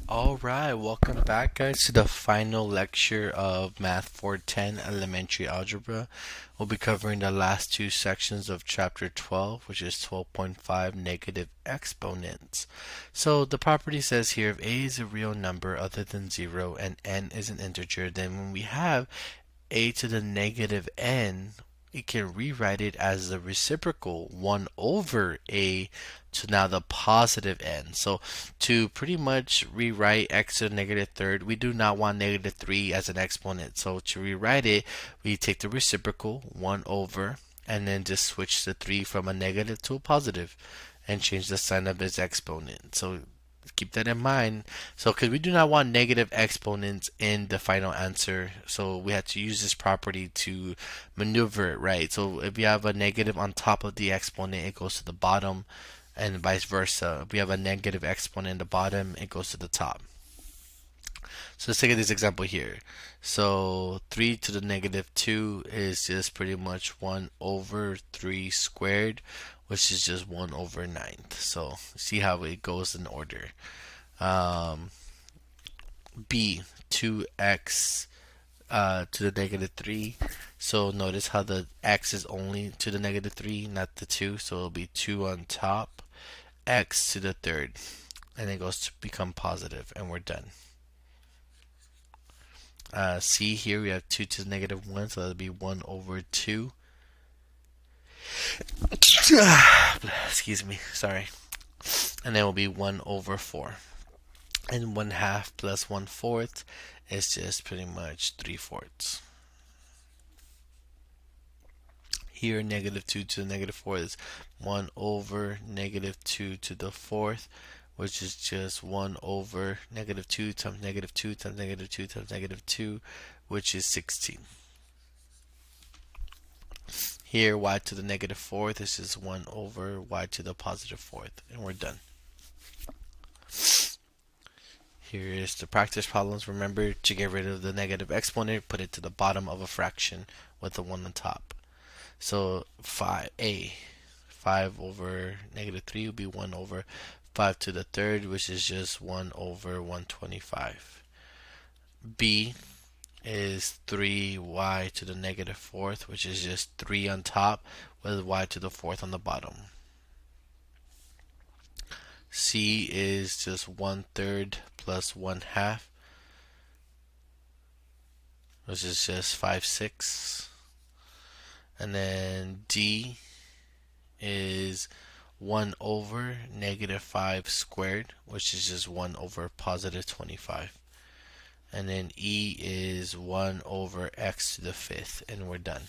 All right, welcome back, guys, to the final lecture of Math 410 Elementary Algebra. We'll be covering the last two sections of Chapter 12, which is 12.5 Negative Exponents. So the property says here if a is a real number other than 0 and n is an integer, then when we have a to the negative n, we can rewrite it as the reciprocal 1 over a to now the positive n. So to pretty much rewrite x to the negative third, we do not want negative 3 as an exponent. So to rewrite it, we take the reciprocal 1 over and then just switch the 3 from a negative to a positive and change the sign of its exponent. So keep that in mind. So, because we do not want negative exponents in the final answer, so we had to use this property to maneuver it, right? So, if you have a negative on top of the exponent, it goes to the bottom, and vice versa. If we have a negative exponent in the bottom, it goes to the top. So, let's take this example here. So, 3 to the negative 2 is just pretty much 1 over 3 squared, which is just 1 over 9. So, see how it goes in order. Um, B, 2x to the negative 3. So notice how the x is only to the negative 3, not the 2. So it'll be 2 on top, x to the third. And it goes to become positive, and we're done. C, here we have 2 to the negative 1, so that'll be 1 over 2. Excuse me, sorry. And then it will be 1 over 4. And 1/2 plus 1/4 is just pretty much 3/4. Here, negative 2 to the negative 4 is 1 over negative 2 to the fourth, which is just 1 over negative 2 times negative 2 times negative 2 times negative 2, which is 16. Here, y to the negative fourth is just 1 over y to the positive fourth, and we're done. Here is the practice problems. Remember to get rid of the negative exponent, put it to the bottom of a fraction with the 1 on top. So 5a, 5 over negative 3 will be 1 over 5 to the third, which is just 1 over 125. B is 3y to the negative fourth, which is just 3 on top with y to the fourth on the bottom. C is just 1/3 plus 1/2, which is just 5/6. And then D is 1 over negative 5 squared, which is just 1 over positive 25. And then E is 1 over x to the fifth, and we're done.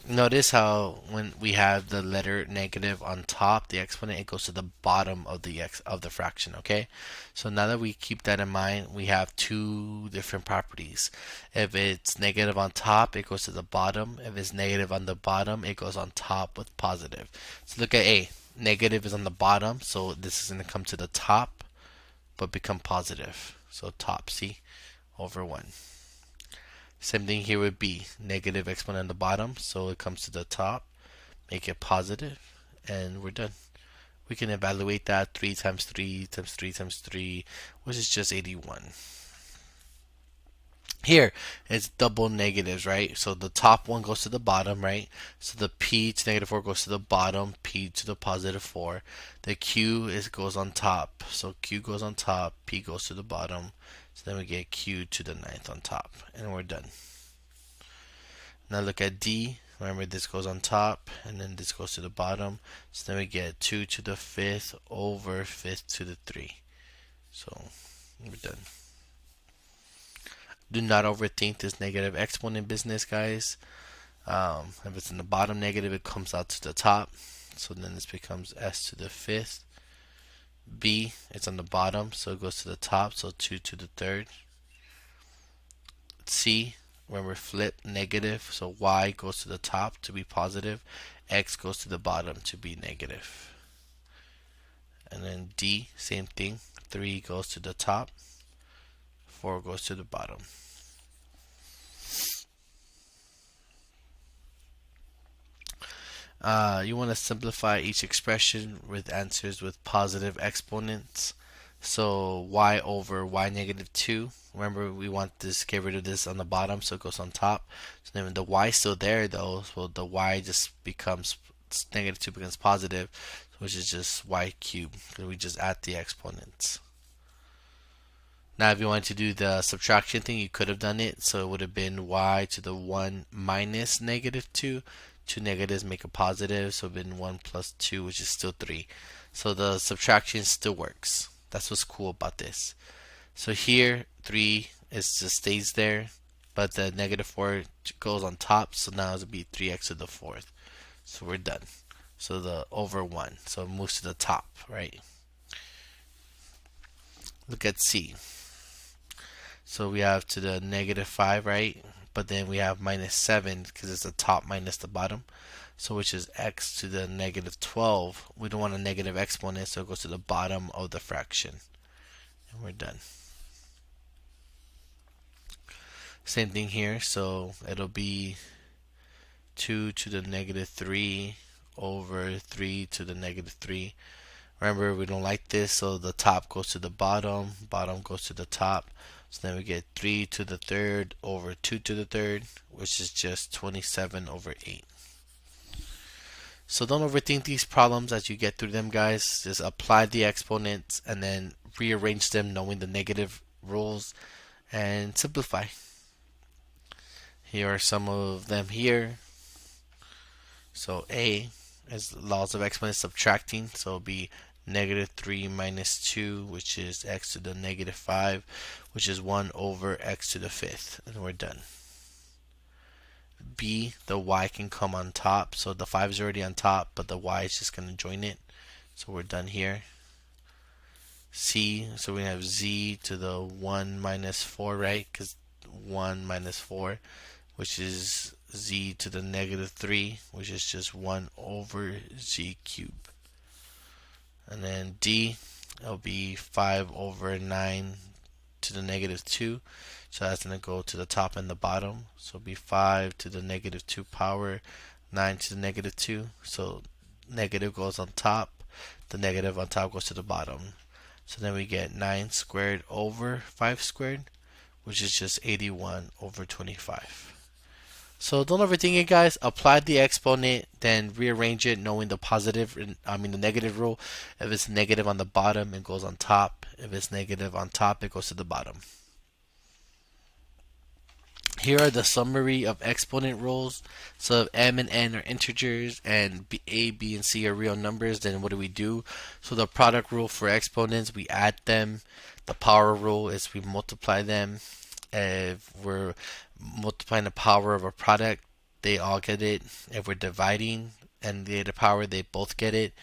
Notice how when we have the letter negative on top, the exponent, it goes to the bottom of the fraction, okay? So now that we keep that in mind, we have two different properties. If it's negative on top, it goes to the bottom. If it's negative on the bottom, it goes on top with positive. So look at A. Negative is on the bottom, so this is going to come to the top, but become positive. So top, see, over 1. Same thing here with B. Negative exponent on the bottom, so it comes to the top, make it positive, and we're done. We can evaluate that 3 times 3 times 3 times 3, which is just 81. Here, it's double negatives, right? So the top one goes to the bottom, right? So the p to negative 4 goes to the bottom, p to the positive 4. The q goes on top. So q goes on top, p goes to the bottom. So then we get q to the ninth on top, and we're done. Now look at D. Remember, this goes on top, and then this goes to the bottom. So then we get 2 to the fifth over fifth to the 3. So we're done. Do not overthink this negative exponent business, guys. If it's in the bottom negative, it comes out to the top. So then this becomes s to the fifth. B, it's on the bottom, so it goes to the top. So 2 to the third. C, remember, flip negative, so y goes to the top to be positive, x goes to the bottom to be negative. And then D, same thing. 3 goes to the top, 4 goes to the bottom. You want to simplify each expression with answers with positive exponents. So y over y negative 2. Remember, we want this, get rid of this on the bottom so it goes on top. So then the y is still there though, so the y just becomes negative 2 becomes positive, which is just y cubed because we just add the exponents. Now, if you wanted to do the subtraction thing, you could have done it. So it would have been y to the 1 minus negative 2. Two negatives make a positive, so it would have been 1 plus 2, which is still 3. So the subtraction still works. That's what's cool about this. So here, 3 is just stays there, but the negative 4 goes on top, so now it'll be 3x to the 4th. So we're done. So the over 1, so it moves to the top, right? Look at C. So we have to the negative 5, right? But then we have minus 7 because it's the top minus the bottom. So which is x to the negative 12. We don't want a negative exponent, so it goes to the bottom of the fraction. And we're done. Same thing here. So it'll be 2 to the negative 3 over 3 to the negative 3. Remember, we don't like this, so the top goes to the bottom, bottom goes to the top. So then we get 3 to the third over 2 to the third, which is just 27 over 8. So don't overthink these problems as you get through them, guys. Just apply the exponents and then rearrange them knowing the negative rules and simplify. Here are some of them here. So A is laws of exponents subtracting, so it'll be negative 3 minus 2, which is x to the negative 5, which is 1 over x to the 5th, and we're done. B, the y can come on top, so the 5 is already on top, but the y is just going to join it, so we're done here. C, so we have z to the 1 minus 4, right? Because 1 minus 4, which is z to the negative 3, which is just 1 over z cubed. And then D, it'll be 5 over 9 to the negative 2. So that's going to go to the top and the bottom. So it'll be 5 to the negative 2 power, 9 to the negative 2. So negative goes on top. The negative on top goes to the bottom. So then we get 9 squared over 5 squared, which is just 81 over 25. So don't overthink it, guys. Apply the exponent, then rearrange it knowing the the negative rule. If it's negative on the bottom, it goes on top. If it's negative on top, it goes to the bottom. Here are the summary of exponent rules. So if m and n are integers and a, b, and c are real numbers, then what do? So the product rule for exponents, we add them. The power rule is we multiply them. If we're multiplying the power of a product, they all get it. If we're dividing and the power, they both get it.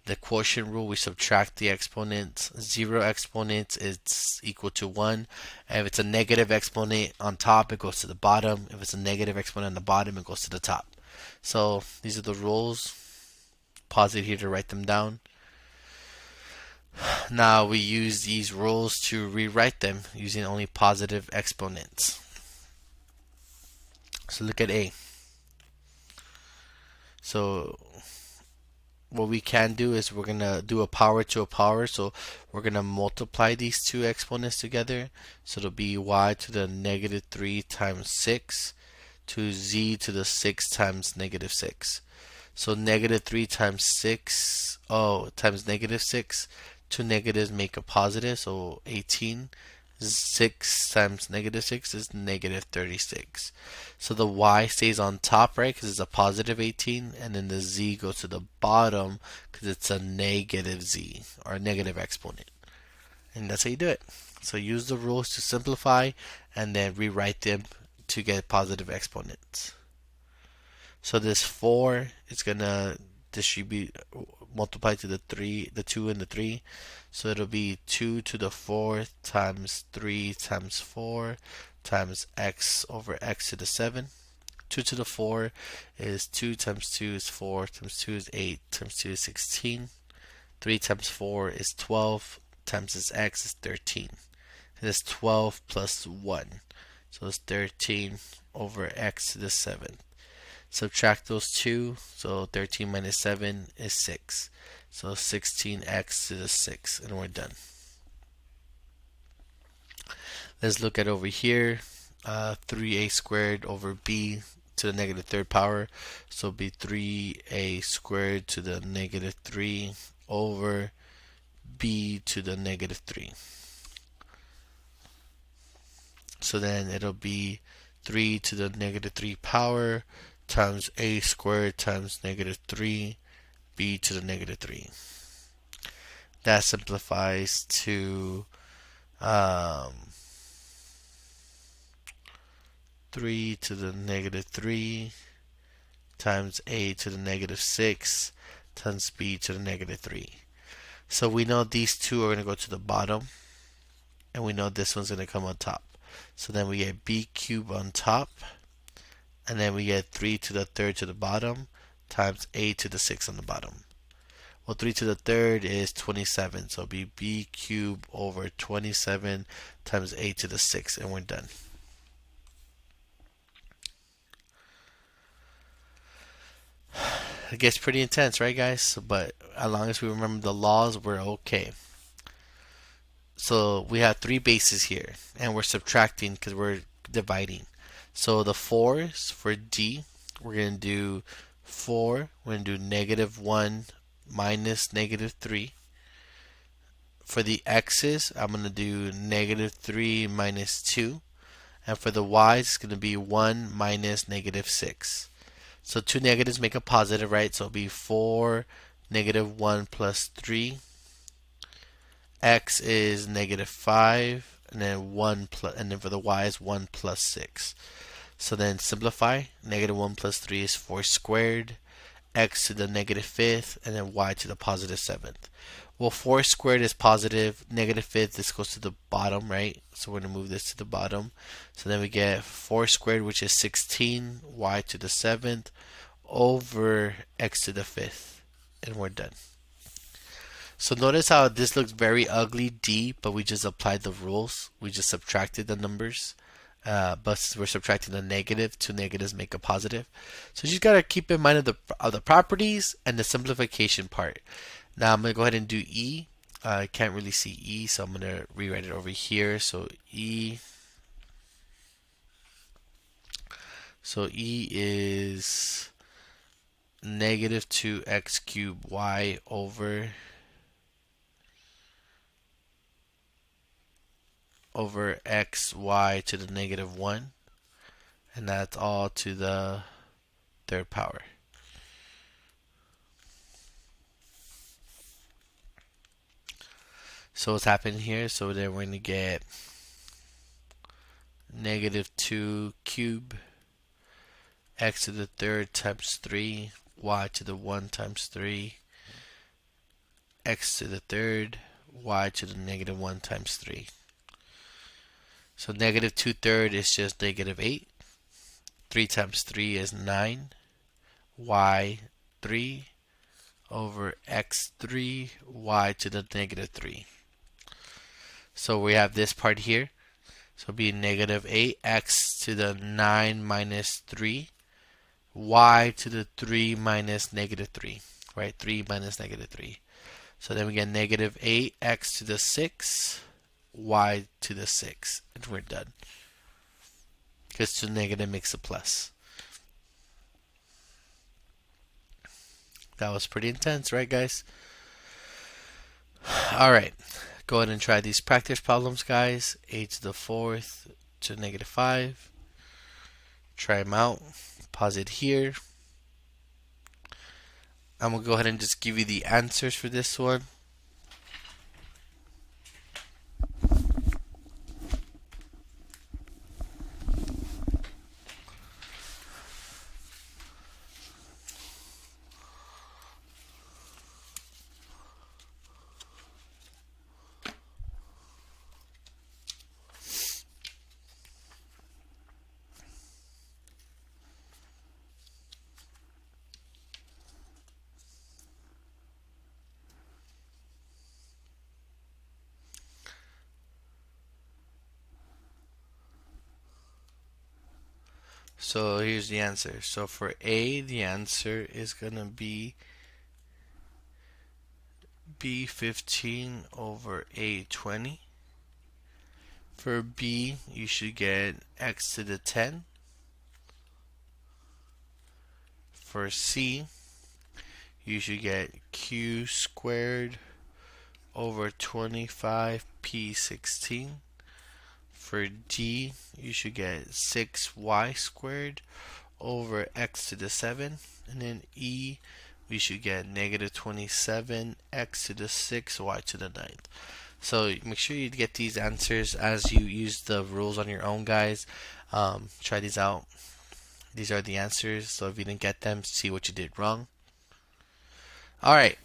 The quotient rule, we subtract the exponents. 0 exponents is equal to 1. And if it's a negative exponent on top, it goes to the bottom. If it's a negative exponent on the bottom, it goes to the top. So these are the rules. Pause it here to write them down. Now we use these rules to rewrite them using only positive exponents. So look at A. So what we can do is we're going to do a power to a power. So we're going to multiply these two exponents together. So it'll be y to the negative 3 times 6 to z to the 6 times negative 6. So negative 3 times 6, times negative 6. Two negatives make a positive, so 18. 6 times negative 6 is negative 36. So the y stays on top, right, because it's a positive 18, and then the z goes to the bottom because it's a negative z, or a negative exponent. And that's how you do it. So use the rules to simplify and then rewrite them to get positive exponents. So this 4 is going to multiply to the 2 and the 3. So it'll be 2 to the 4th times 3 times 4 times x over x to the 7. 2 to the 4 is 2 times 2 is 4 times 2 is 8 times 2 is 16. 3 times 4 is 12 times its x is 13. It is 12 plus 1. So it's 13 over x to the 7th. Subtract those two, so 13 minus 7 is 6. So 16x to the 6, and we're done. Let's look at over here. 3a squared over b to the negative third power. So it'll be 3a squared to the negative 3 over b to the negative 3. So then it'll be 3 to the negative 3 power times a squared times negative 3 b to the negative 3. That simplifies to 3 to the negative 3 times a to the negative 6 times b to the negative 3. So we know these two are going to go to the bottom, and we know this one's going to come on top. So then we get b cubed on top, and then we get 3 to the third to the bottom times a to the 6 on the bottom. Well, 3 to the third is 27, so it'll be b cubed over 27 times a to the 6, and we're done. It gets pretty intense, right, guys? But as long as we remember the laws, we're okay. So we have three bases here, and we're subtracting because we're dividing. So the 4s for D, we're going to do 4, we're going to do negative 1 minus negative 3. For the x's, I'm going to do negative 3 minus 2. And for the y's, it's going to be 1 minus negative 6. So two negatives make a positive, right? So it'll be 4 negative 1 plus 3. X is negative 5, and then 1 plus, and then for the y is 1 plus 6. So then simplify. Negative 1 plus 3 is 4 squared. X to the negative 5th, and then y to the positive 7th. Well, 4 squared is positive. Negative 5th, this goes to the bottom, right? So we're going to move this to the bottom. So then we get 4 squared, which is 16, y to the 7th, over x to the 5th. And we're done. So notice how this looks very ugly, D, but we just applied the rules. We just subtracted the numbers. But we're subtracting a negative. Two negatives make a positive. So you just gotta keep in mind of the properties and the simplification part. Now I'm gonna go ahead and do E. I can't really see E, so I'm gonna rewrite it over here. So E is negative 2x cubed y over xy to the negative 1, and that's all to the third power. So what's happening here? So then we're going to get negative 2 cubed x to the third times 3, y to the 1 times 3, x to the third, y to the negative 1 times 3. So negative 2/3 is just negative 8. 3 times 3 is 9. Y 3 over x3, y to the negative 3. So we have this part here. So it'll be negative 8x to the 9 minus 3, y to the 3 minus negative 3, right? 3 minus negative 3. So then we get negative 8x to the 6, y to the 6, and we're done. Because 2 negative makes a plus. That was pretty intense, right, guys? Alright, go ahead and try these practice problems, guys. A to the 4th to negative 5. Try them out. Pause it here. I'm going to go ahead and just give you the answers for this one. So here's the answer. So for A, the answer is going to be B15 over A20. For B, you should get x to the 10. For C, you should get q squared over 25p16. For D, you should get 6y squared over x to the 7. And then E, we should get negative 27 x to the 6 y to the 9th. So make sure you get these answers as you use the rules on your own, guys. Try these out. These are the answers. So if you didn't get them, see what you did wrong. Alright,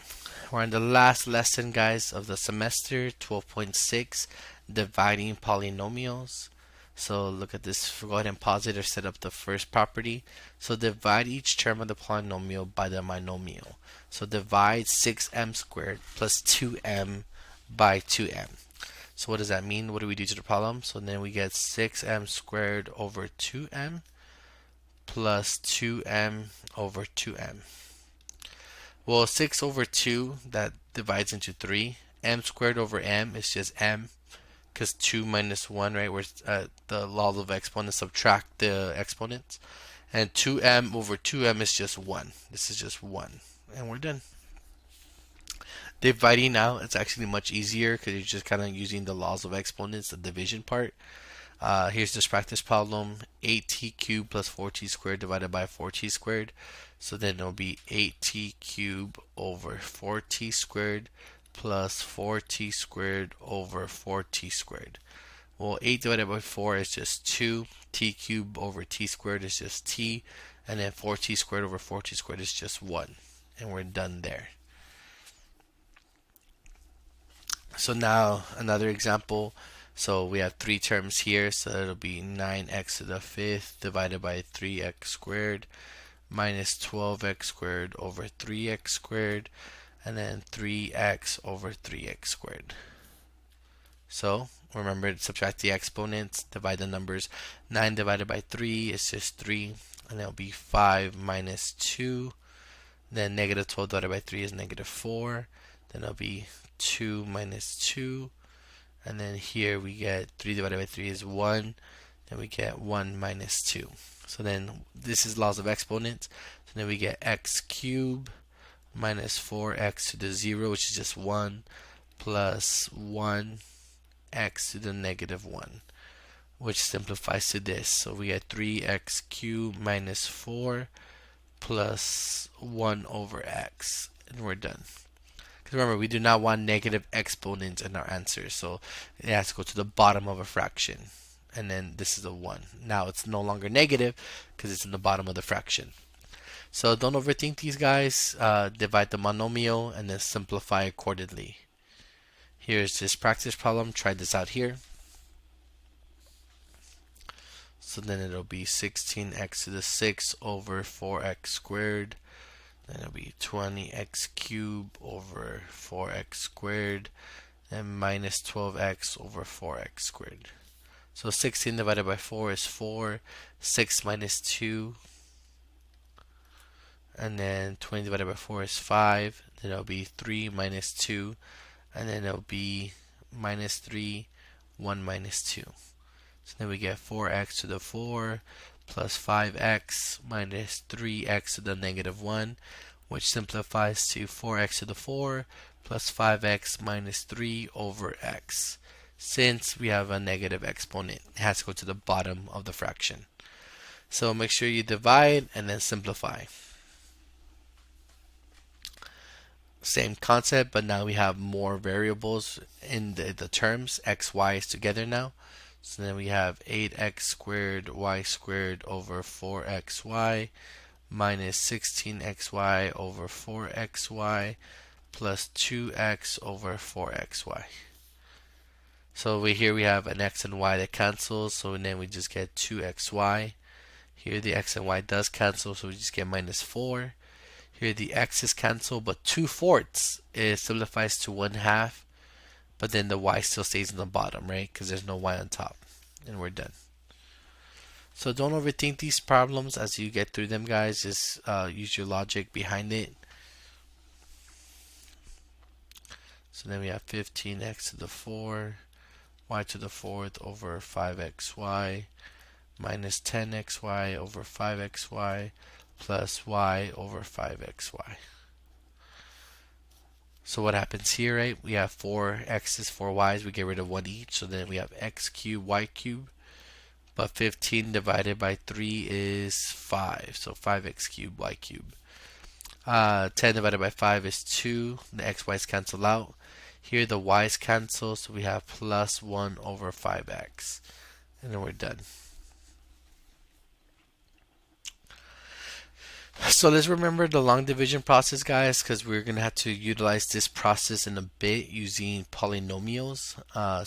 we're on the last lesson, guys, of the semester, 12.6, dividing polynomials. So look at this. Go ahead and pause it or set up the first property. So divide each term of the polynomial by the monomial. So divide 6m squared plus 2m by 2m. So what does that mean? What do we do to the problem? So then we get 6m squared over 2m plus 2m over 2m. Well, 6 over 2, that divides into 3. M squared over m is just m, because 2 minus 1, right? Where the law of exponents subtract the exponents. And 2m over 2m is just 1. This is just 1. And we're done. Dividing now, it's actually much easier because you're just kind of using the laws of exponents, the division part. Here's this practice problem. 8t cubed plus 4t squared divided by 4t squared. So then it'll be 8t cubed over 4t squared plus 4t squared over 4t squared. Well, 8 divided by 4 is just 2. T cubed over t squared is just t. And then 4t squared over 4t squared is just 1. And we're done there. So now another example. So we have 3 terms here. So it'll be 9x to the 5th divided by 3x squared minus 12x squared over 3x squared, and then 3x over 3x squared. So remember to subtract the exponents, divide the numbers. 9 divided by 3 is just 3, and it'll be 5 minus 2. Then negative 12 divided by 3 is negative 4. Then it'll be 2 minus 2. And then here we get 3 divided by 3 is 1. Then we get 1 minus 2. So then this is laws of exponents. So then we get x cubed minus 4x to the 0, which is just 1, plus 1x to the negative 1, which simplifies to this. So we get 3x cubed minus 4 plus 1 over x. And we're done. Remember, we do not want negative exponents in our answer, so it has to go to the bottom of a fraction. And then this is a 1. Now it's no longer negative because it's in the bottom of the fraction. So don't overthink these, guys. Divide the monomial and then simplify accordingly. Here's this practice problem. Try this out here. So then it'll be 16x to the 6 over 4x squared. Then it'll be 20x cubed over 4x squared, and minus 12x over 4x squared. So 16 divided by 4 is 4. 6 minus 2. And then 20 divided by 4 is 5. Then it'll be 3 minus 2. And then it'll be minus 3, 1 minus 2. So then we get 4x to the 4 plus 5x minus 3x to the negative 1, which simplifies to 4x to the 4 plus 5x minus 3 over x. Since we have a negative exponent, it has to go to the bottom of the fraction. So make sure you divide and then simplify. Same concept, but now we have more variables in the terms. X, y is together now. So then we have 8x squared y squared over 4xy minus 16xy over 4xy plus 2x over 4xy. So here we have an x and y that cancels, so then we just get 2xy. Here the x and y does cancel, so we just get minus 4. Here the x's cancel, but 2/4 simplifies to 1/2. But then the y still stays in the bottom, right? Because there's no y on top. And we're done. So don't overthink these problems as you get through them, guys. Just use your logic behind it. So then we have 15x to the 4 y to the fourth over 5xy minus 10xy over 5xy plus y over 5xy. So what happens here, right? We have 4 x's, 4 y's. We get rid of 1 each. So then we have x cubed, y cubed. But 15 divided by 3 is 5. So 5x cubed, y cubed. 10 divided by 5 is 2. The x, y's cancel out. Here the y's cancel. So we have plus 1 over 5x. And then we're done. So let's remember the long division process, guys, because we're going to have to utilize this process in a bit using polynomials.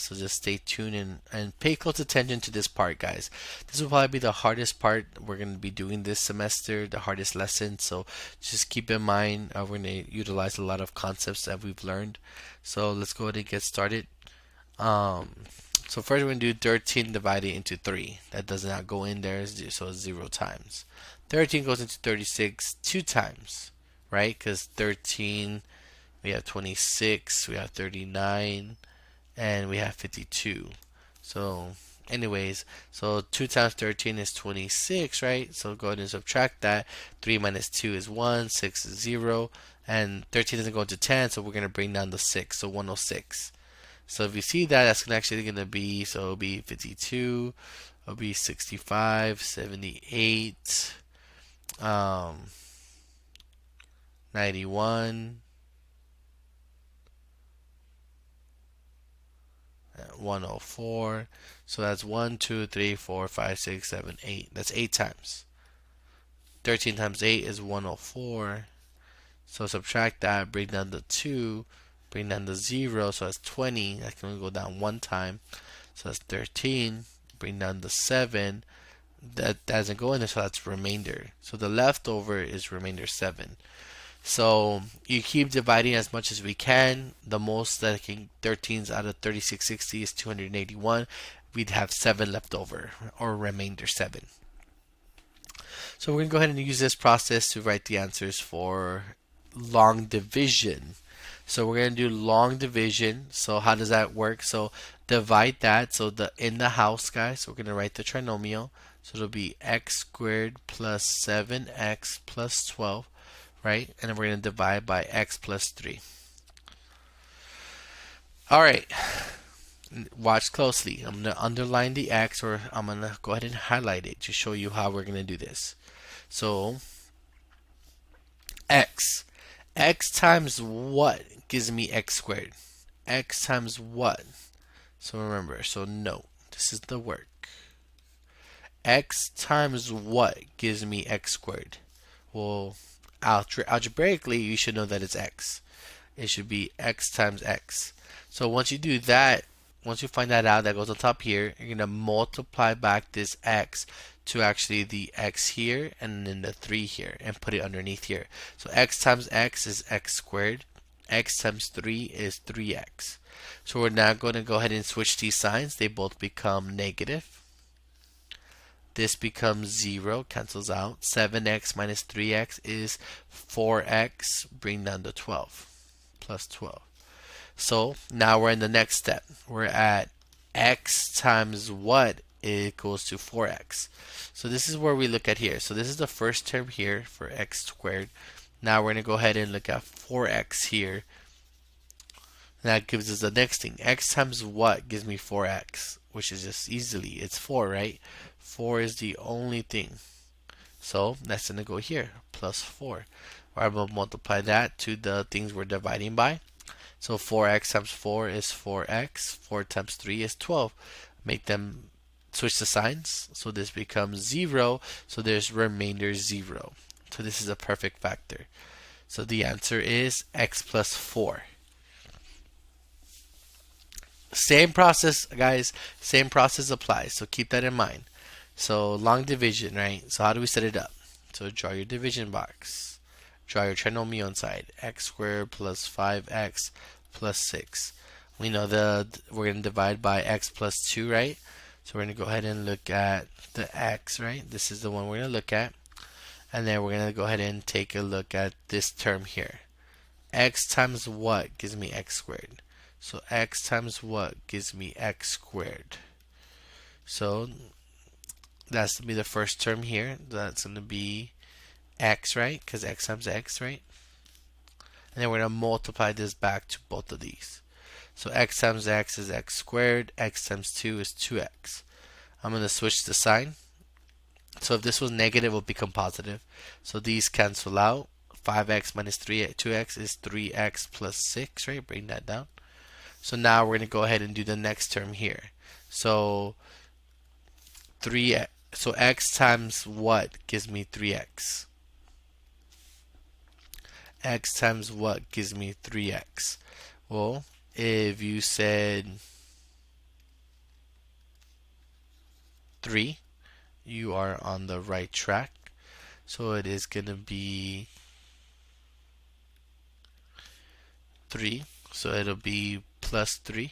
So just stay tuned and pay close attention to this part, guys. This will probably be the hardest part we're going to be doing this semester, the hardest lesson. So just keep in mind, we're going to utilize a lot of concepts that we've learned. So let's go ahead and get started. So first we're going to do 13 divided into 3. That does not go in there, so it's 0 times. 13 goes into 36 2 times, right? Because 13, we have 26, we have 39, and we have 52. So anyways, so 2 times 13 is 26, right? So go ahead and subtract that. 3 minus 2 is 1, 6 is 0, and 13 doesn't go into 10, so we're going to bring down the 6, so 106. So if you see that, that's actually going to be, so it'll be 52, it'll be 65, 78, 91, 104. So that's 1, 2, 3, 4, 5, 6, 7, 8. That's 8 times. 13 times 8 is 104. So subtract that, bring down the 2, bring down the 0, so that's 20. That can only go down 1 time. So that's 13. Bring down the 7. That doesn't go in there, so that's remainder. So the leftover is remainder 7. So you keep dividing as much as we can. The most that can 13s out of 3660 is 281. We'd have 7 left over, or remainder 7. So we're going to go ahead and use this process to write the answers for long division. So we're going to do long division. So how does that work? So divide that. So in the house, guys, we're going to write the trinomial. So it'll be x squared plus 7x plus 12, right? And then we're going to divide by x plus 3. All right. Watch closely. I'm going to underline the x, or I'm going to go ahead and highlight it to show you how we're going to do this. So x. X times what gives me x squared? X times what? So remember, so note, this is the work. X times what gives me x squared? Well, algebraically, you should know that it's x. It should be x times x. So once you do that, once you find that out, that goes on top here, you're going to multiply back this x to actually the x here and then the 3 here and put it underneath here. So x times x is x squared. X times 3 is 3x. So we're now going to go ahead and switch these signs. They both become negative. This becomes 0, cancels out. 7x minus 3x is 4x, bring down to 12, plus 12. So now we're in the next step. We're at x times what equals to 4x. So this is where we look at here. So this is the first term here for x squared. Now we're going to go ahead and look at 4x here. And that gives us the next thing. X times what gives me 4x, which is just easily, it's 4, right? 4 is the only thing. So that's going to go here, plus 4. Or I'm going to multiply that to the things we're dividing by. So 4x times 4 is 4x. 4 times 3 is 12. Make them switch the signs. So this becomes 0. So there's remainder 0. So this is a perfect factor. So the answer is x plus 4. Same process, guys. Same process applies. So keep that in mind. So long division, right? So how do we set it up? So draw your division box. Draw your trinomial inside. X squared plus 5x plus 6. We know we're going to divide by x plus 2, right? So we're going to go ahead and look at the x, right? This is the one we're going to look at. And then we're going to go ahead and take a look at this term here. X times what gives me x squared? So x times what gives me x squared. So that's going to be the first term here. That's going to be x, right? Because x times x, right? And then we're going to multiply this back to both of these. So x times x is x squared. X times 2 is 2x. I'm going to switch the sign. So if this was negative, it will become positive. So these cancel out. 5x minus 2x is 3x plus 6, right? Bring that down. So now we're going to go ahead and do the next term here. So 3 so x times what gives me 3x? X times what gives me 3x? Well, if you said 3, you are on the right track. So it is going to be 3. So it'll be plus 3.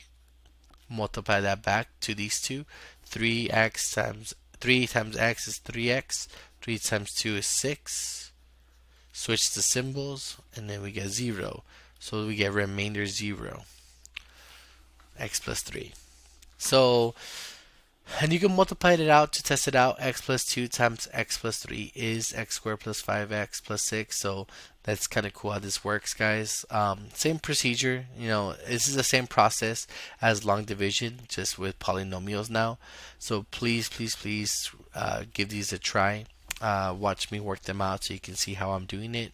Multiply that back to these two. 3x times 3 times x is 3x. 3 times 2 is 6. Switch the symbols, and then we get 0. So we get remainder 0. X plus 3. So, and you can multiply it out to test it out. X plus 2 times x plus 3 is x squared plus 5x plus 6. So that's kind of cool how this works, guys. Same procedure. This is the same process as long division, just with polynomials now. So please, please, please give these a try. Watch me work them out so you can see how I'm doing it.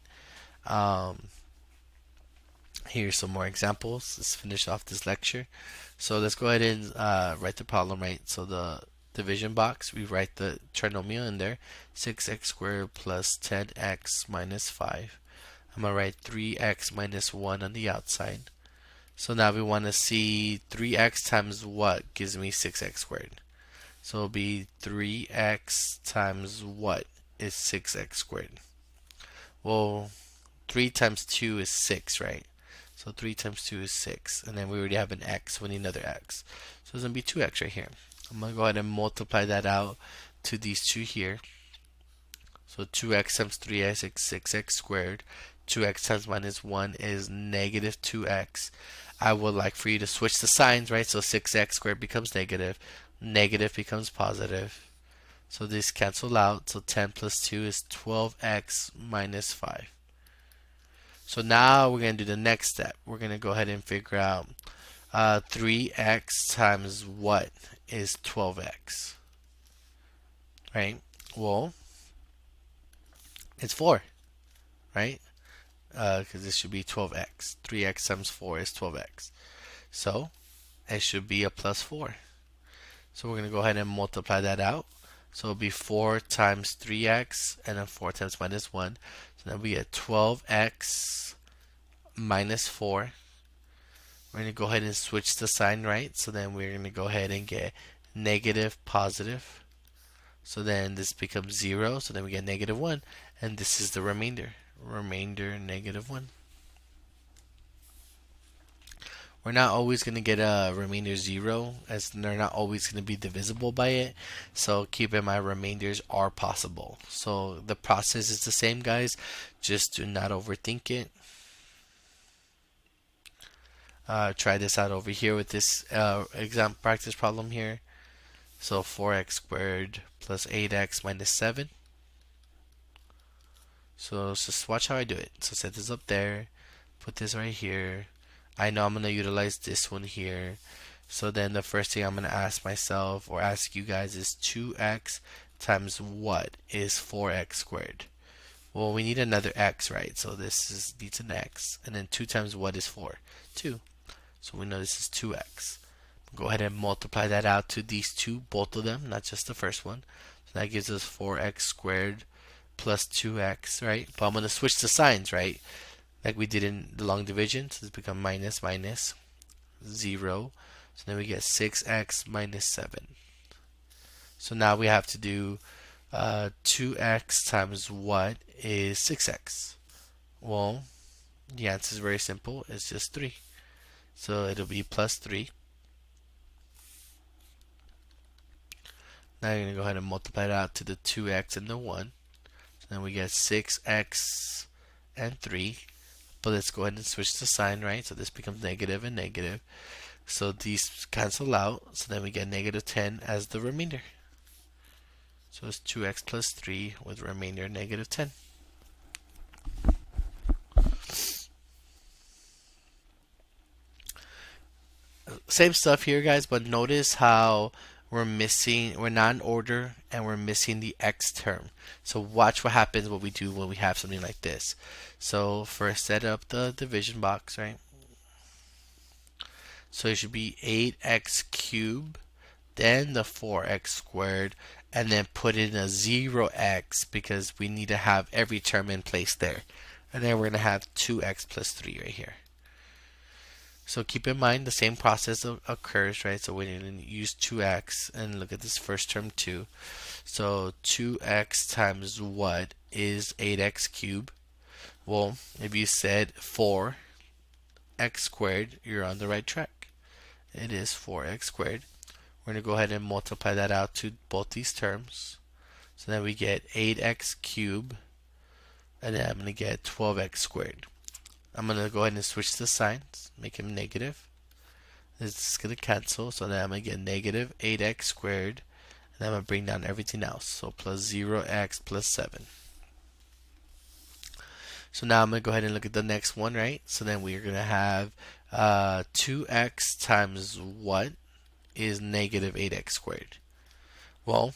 Here's some more examples. Let's finish off this lecture. So let's go ahead and write the problem, right? So the division box, we write the trinomial in there. 6x squared plus 10x minus 5. I'm going to write 3x minus 1 on the outside. So now we want to see 3x times what gives me 6x squared. So it'll be 3x times what is 6x squared. Well, 3 times 2 is 6, right? So 3 times 2 is 6. And then we already have an x. We need another x. So it's going to be 2x right here. I'm going to go ahead and multiply that out to these two here. So 2x times 3x is 6x squared. 2x times minus 1 is negative 2x. I would like for you to switch the signs, right? So 6x squared becomes negative. Negative becomes positive. So these cancel out. So 10 plus 2 is 12x minus 5. So now we're going to do the next step. We're going to go ahead and figure out 3x times what is 12x, right? Well, it's 4, right? Because this should be 12x. 3x times 4 is 12x. So it should be a plus 4. So we're going to go ahead and multiply that out. So it'll be 4 times 3x and then 4 times minus 1. So now we get 12x minus 4. We're going to go ahead and switch the sign, right? So then we're going to go ahead and get negative, positive. So then this becomes 0. So then we get negative 1. And this is the remainder. Remainder, negative 1. We're not always going to get a remainder 0, as they're not always going to be divisible by it. So keep in mind, remainders are possible. So the process is the same, guys. Just do not overthink it. Try this out over here with this exam practice problem here. So 4x squared plus 8x minus 7. So just watch how I do it. So set this up there. Put this right here. I know I'm going to utilize this one here. So then the first thing I'm going to ask myself or ask you guys is 2x times what is 4x squared? Well, we need another x, right? So this needs an x. And then 2 times what is 4? 2. So we know this is 2x. Go ahead and multiply that out to these two, both of them, not just the first one. So that gives us 4x squared plus 2x, right? But I'm going to switch the signs, right? Like we did in the long division. So this becomes minus, minus, 0. So then we get 6x minus 7. So now we have to do 2x times what is 6x? Well, the answer is very simple. It's just 3. So it'll be plus 3. Now you're going to go ahead and multiply it out to the 2x and the 1. So then we get 6x and 3 But let's go ahead and switch the sign, right? So this becomes negative and negative. So these cancel out. So then we get negative 10 as the remainder. So it's 2x plus 3 with remainder negative 10. Same stuff here, guys, but notice how we're not in order, and we're missing the x term. So watch what happens when we have something like this. So first set up the division box, right? So it should be 8x cubed, then the 4x squared, and then put in a 0x because we need to have every term in place there. And then we're going to have 2x plus 3 right here. So keep in mind the same process occurs, right? So we're going to use 2x and look at this first term 2. So 2x times what is 8x cubed? Well, if you said 4x squared, you're on the right track. It is 4x squared. We're going to go ahead and multiply that out to both these terms. So then we get 8x cubed, and then I'm going to get 12x squared. I'm going to go ahead and switch the signs, make them negative. This is going to cancel, so then I'm going to get negative 8x squared, and I'm going to bring down everything else. So plus 0x plus 7. So now I'm going to go ahead and look at the next one, right? So then we're going to have 2x times what is negative 8x squared? Well,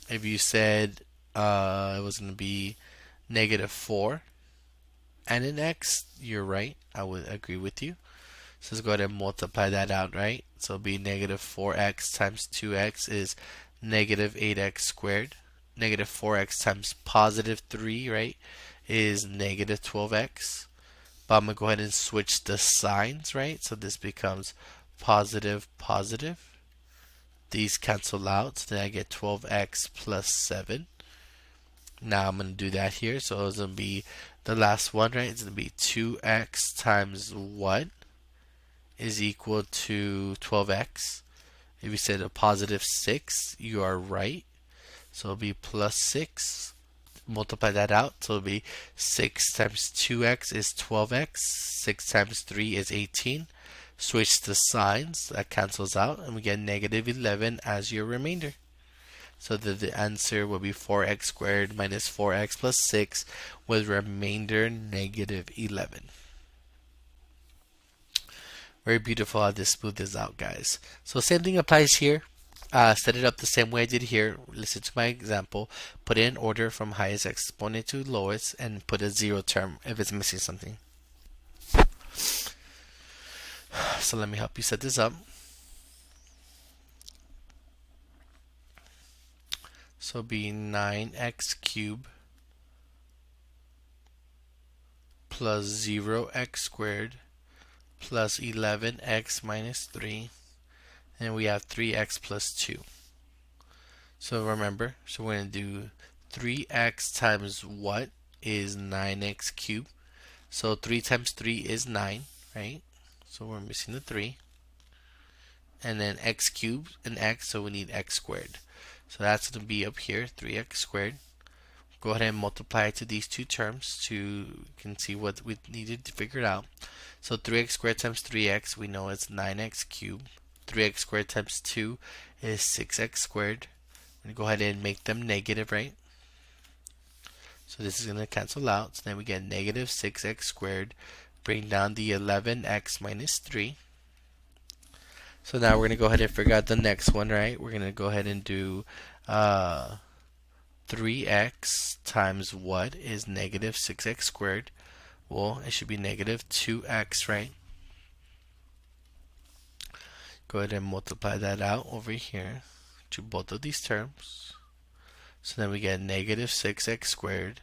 if you said it was going to be negative 4 and an x, you're right. I would agree with you. So let's go ahead and multiply that out, right? So it'll be negative 4x times 2x is negative 8x squared. Negative 4x times positive 3, right, is negative 12x. But I'm going to go ahead and switch the signs, right? So this becomes positive, positive. These cancel out, so then I get 12x plus 7. Now I'm going to do that here. So it's going to be the last one, right? It's going to be 2x times what is equal to 12x. If you said a positive 6, you are right. So it'll be plus 6. Multiply that out. So it'll be 6 times 2x is 12x. 6 times 3 is 18. Switch the signs. That cancels out. And we get negative 11 as your remainder. So the answer will be 4x squared minus 4x plus 6 with remainder negative 11. Very beautiful how this smoothes out, guys. So same thing applies here. Set it up the same way I did here. Listen to my example. Put it in order from highest exponent to lowest and put a 0 term if it's missing something. So let me help you set this up. So be 9x cubed plus 0x squared plus 11x minus 3, and we have 3x plus 2. So remember, so we're going to do 3x times what is 9x cubed. So 3 times 3 is 9, right? So we're missing the 3. And then x cubed and x, so we need x squared. So that's going to be up here, 3x squared. Go ahead and multiply it to these two terms to you can see what we needed to figure it out. So 3x squared times 3x, we know it's 9x cubed. 3x squared times 2 is 6x squared. I'm going to go ahead and make them negative, right? So this is going to cancel out. So then we get negative 6x squared. Bring down the 11x minus 3. So now we're going to go ahead and figure out the next one, right? We're going to go ahead and do 3x times what is negative 6x squared. Well, it should be negative 2x, right? Go ahead and multiply that out over here to both of these terms. So then we get negative 6x squared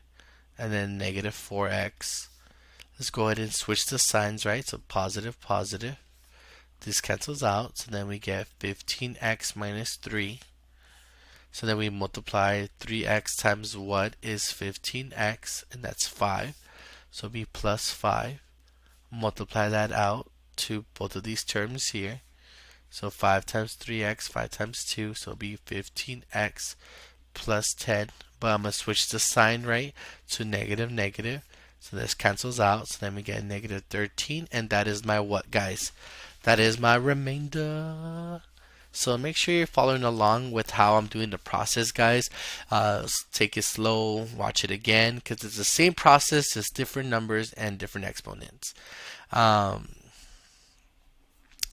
and then negative 4x. Let's go ahead and switch the signs, right? So positive, positive. This cancels out, so then we get 15x minus 3. So then we multiply 3x times what is 15x, and that's 5. So it'll be plus 5. Multiply that out to both of these terms here. So 5 times 3x, 5 times 2, so it'll be 15x plus 10. But I'm going to switch the sign, right, to negative, negative. So this cancels out. So then we get negative 13. And that is my what, guys? That is my remainder. So make sure you're following along with how I'm doing the process, guys. Take it slow, watch it again, because it's the same process, just different numbers and different exponents. Um,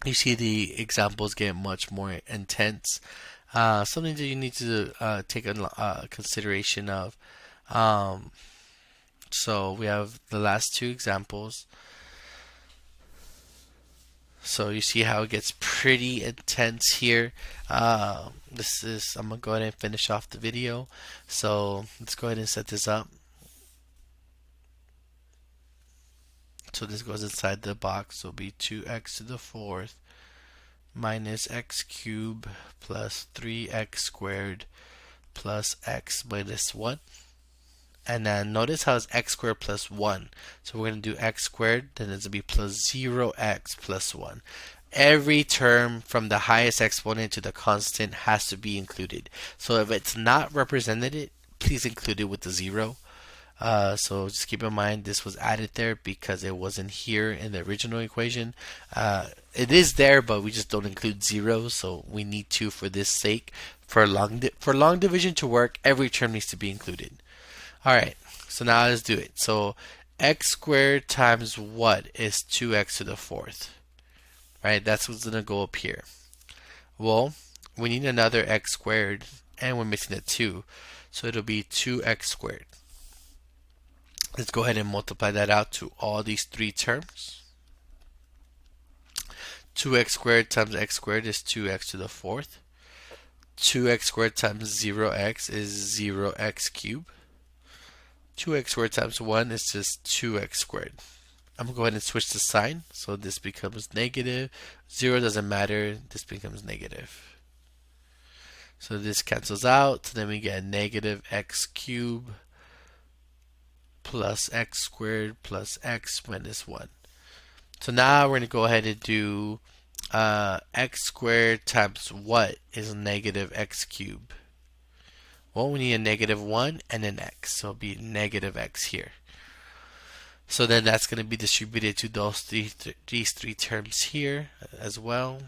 you see the examples get much more intense. Something that you need to take a consideration of. Um, so we have the last two examples. So you see how it gets pretty intense here. I'm gonna go ahead and finish off the video. So let's go ahead and set this up. So this goes inside the box. So it'll be 2x to the fourth minus x cubed plus 3x squared plus x minus 1. And then notice how it's x squared plus 1. So we're going to do x squared, then it's going to be plus 0x plus 1. Every term from the highest exponent to the constant has to be included. So if it's not represented, please include it with the 0. So just keep in mind this was added there because it wasn't here in the original equation. It is there, but we just don't include zeros, so we need to for this sake. For long division to work, every term needs to be included. Alright, so now let's do it. So x squared times what is 2x to the fourth? Right, that's what's going to go up here. Well, we need another x squared, and we're missing a 2. So it'll be 2x squared. Let's go ahead and multiply that out to all these three terms. 2x squared times x squared is 2x to the fourth. 2x squared times 0x is 0x cubed. 2x squared times 1 is just 2x squared. I'm going to go ahead and switch the sign. So this becomes negative. 0 doesn't matter. This becomes negative. So this cancels out. Then we get negative x cubed plus x squared plus x minus 1. So now we're going to go ahead and do x squared times what is negative x cubed? Well, we need a negative 1 and an x, so it'll be negative x here. So then that's going to be distributed to these three terms here as well.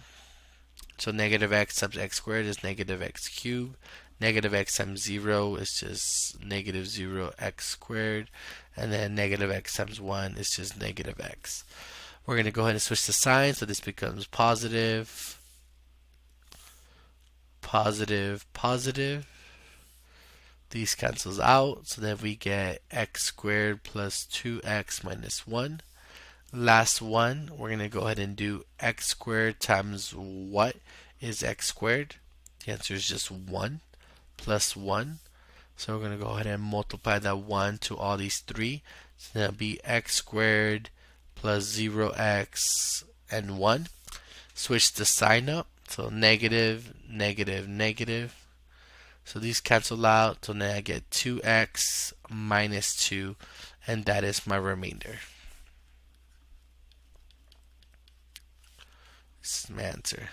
So negative x times x squared is negative x cubed. Negative x times 0 is just negative 0x squared. And then negative x times 1 is just negative x. We're going to go ahead and switch the sign, so this becomes positive, positive, positive. These cancels out, so then we get x squared plus 2x minus 1. Last one, we're going to go ahead and do x squared times what is x squared? The answer is just 1 plus 1. So we're going to go ahead and multiply that 1 to all these three. So that'll be x squared plus 0x and 1. Switch the sign up, so negative, negative, negative. So these cancel out, so now I get 2x minus 2, and that is my remainder. This is my answer.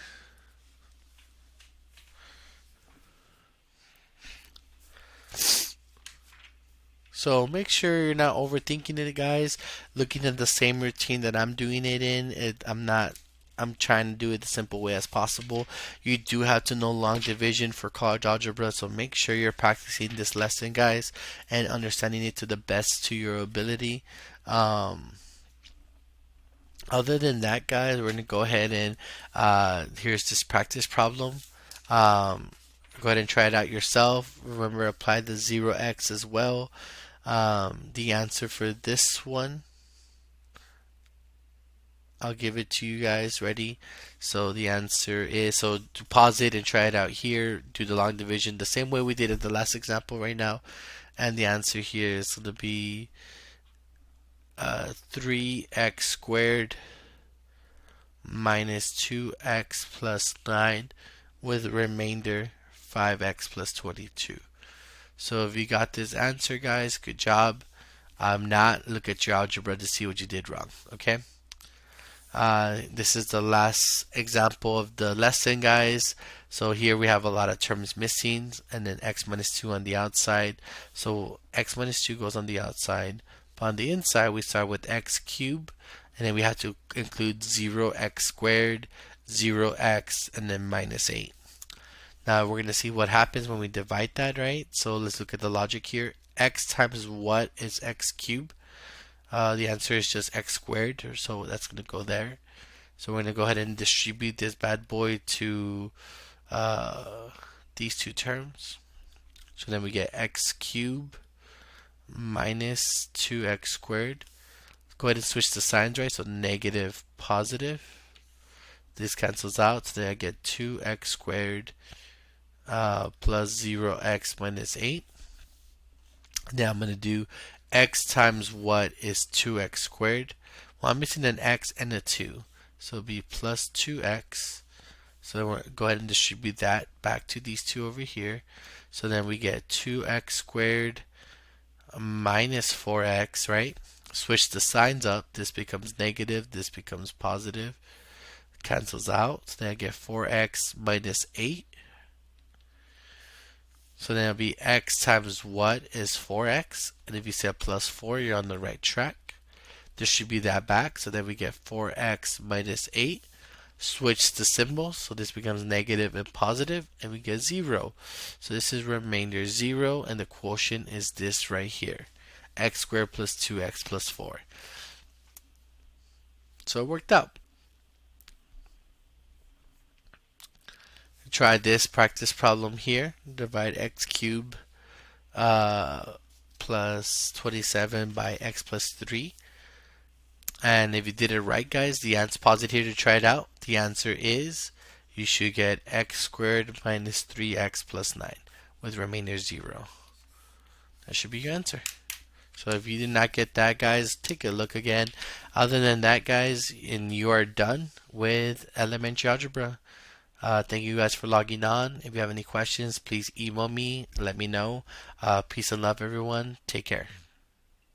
So make sure you're not overthinking it, guys. Looking at the same routine that I'm doing it in, I'm trying to do it the simple way as possible. You do have to know long division for college algebra, so make sure you're practicing this lesson, guys, and understanding it to the best to your ability. Other than that, guys, we're going to go ahead and here's this practice problem. Go ahead and try it out yourself. Remember, apply the 0x as well. The answer for this one, I'll give it to you guys. Ready? So the answer is, so to pause it and try it out here, do the long division the same way we did in the last example right now. And the answer here is going to be 3x squared minus 2x plus 9 with remainder 5x plus 22. So if you got this answer, guys, good job. Not, look at your algebra to see what you did wrong. Okay. This is the last example of the lesson, guys. So here we have a lot of terms missing, and then x minus 2 on the outside. So x minus 2 goes on the outside, On the inside, we start with x cubed, and then we have to include 0x squared, 0x, and then minus 8. Now we're going to see what happens when we divide that, right? So let's look at the logic here. X times what is x cubed? The answer is just x squared, so that's going to go there. So we're going to go ahead and distribute this bad boy to these two terms. So then we get x cubed minus 2x squared. Go ahead and switch the signs, right? So negative, positive. This cancels out, so then I get 2x squared plus 0x minus 8. Now I'm going to do x times what is 2x squared. Well, I'm missing an x and a 2. So it'll be plus 2x. So then we'll go ahead and distribute that back to these two over here. So then we get 2x squared minus 4x, right? Switch the signs up. This becomes negative. This becomes positive. Cancels out. So then I get 4x minus 8. So then it'll be x times what is 4x. And if you say plus 4, you're on the right track. Distribute that back. So then we get 4x minus 8. Switch the symbols. So this becomes negative and positive. And we get 0. So this is remainder 0. And the quotient is this right here. X squared plus 2x plus 4. So it worked out. Try this practice problem here. Divide x cubed plus 27 by x plus 3. And if you did it right, guys, the answer, pause it here to try it out. The answer is you should get x squared minus 3x plus 9 with remainder 0. That should be your answer. So if you did not get that, guys, take a look again. Other than that, guys, and you are done with elementary algebra. Thank you guys for logging on. If you have any questions, please email me. Let me know. Peace and love, everyone. Take care.